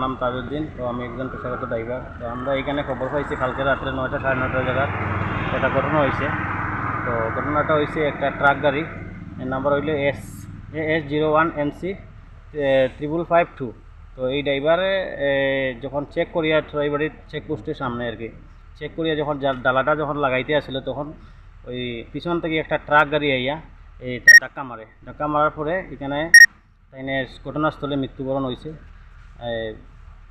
নাম তাজউদ্দিন। তো আমি একজন পেশাগত ড্রাইভার। তো আমরা এখানে খবর পাইছি কালকে রাত্রে 9টা 9:30 জায়গায় একটা ঘটনা হয়েছে। তো ঘটনাটা হয়েছে একটা ট্রাক গাড়ি, এর নাম্বার হইলো AS01MC 5552। তো এই ড্রাইভারে যখন চেক করিয়া ট্রাইবাড়ির চেকপোস্টের সামনে আর কি চেক করিয়া যখন ডালাটা যখন লাগাইতে আসলে তখন ওই পিছন থেকে একটা ট্রাক গাড়ি আইয়া এই ধাক্কা মারার পরে এখানে তাইনে ঘটনাস্থলে মৃত্যুবরণ হয়েছে।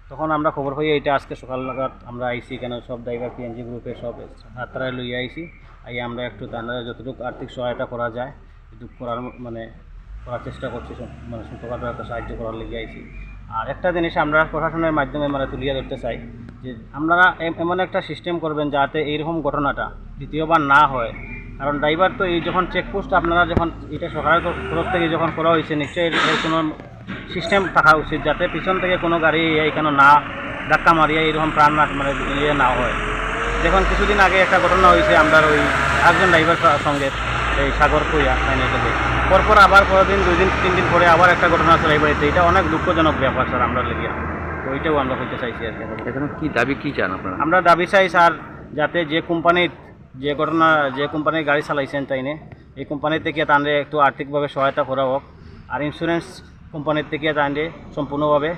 তখন আমরা খবর পাই এটা আজকে সকাল নাগাদ আমরা আইসি, এখানে সব ড্রাইভার PNG গ্রুপের সব হাতরা লইয়া আইসি। আইয়া আমরা একটু তারা যতটুকু আর্থিক সহায়তা করা যায় এটুকু করার চেষ্টা করছি, মানে ছোটোখাটো একটা সাহায্য করার লেগে আইসি। আর একটা জিনিস আমরা প্রশাসনের মাধ্যমে তুলিয়ে ধরতে চাই যে আপনারা এমন একটা সিস্টেম করবেন যাতে এইরকম ঘটনাটা দ্বিতীয়বার না হয়। কারণ ড্রাইভার তো এই যখন চেকপোস্ট আপনারা যখন এটা সরকারের তরফ থেকে যখন করা হয়েছে, নিশ্চয়ই এর কোনো সিস্টেম থাকা উচিত যাতে পিছন থেকে কোনো গাড়ি এখানে না ধাক্কা মারিয়ে এইরকম প্রাণ না হয়। দেখুন কিছুদিন আগে একটা ঘটনা হয়েছে আমরা ওই একজন ড্রাইভার সঙ্গে এই সাগর কইয়া ফাইনে গেলে পরপর আবার পরের 2 দিন 3 দিন পরে আবার একটা ঘটনা আছে ড্রাইভারিতে। এটা অনেক দুঃখজনক ব্যাপার স্যার আমরা লেগিয়া। তো ওইটাও আমরা করতে চাইছি আর কি। এখানে কি দাবি কি চান আপনারা? আমরা দাবি চাই স্যার যাতে যে কোম্পানির গাড়ি চালাইছেন তাইনে এই কোম্পানি থেকে তাদের একটু আর্থিকভাবে সহায়তা করা হোক। আর ইন্স্যুরেন্স কোম্পানির থেকে তাদের সম্পূর্ণভাবে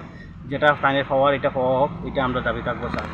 যেটা ফাইনের পাওয়ার এটা পাওয়া হোক, এটা আমরা দাবি থাকবো স্যার।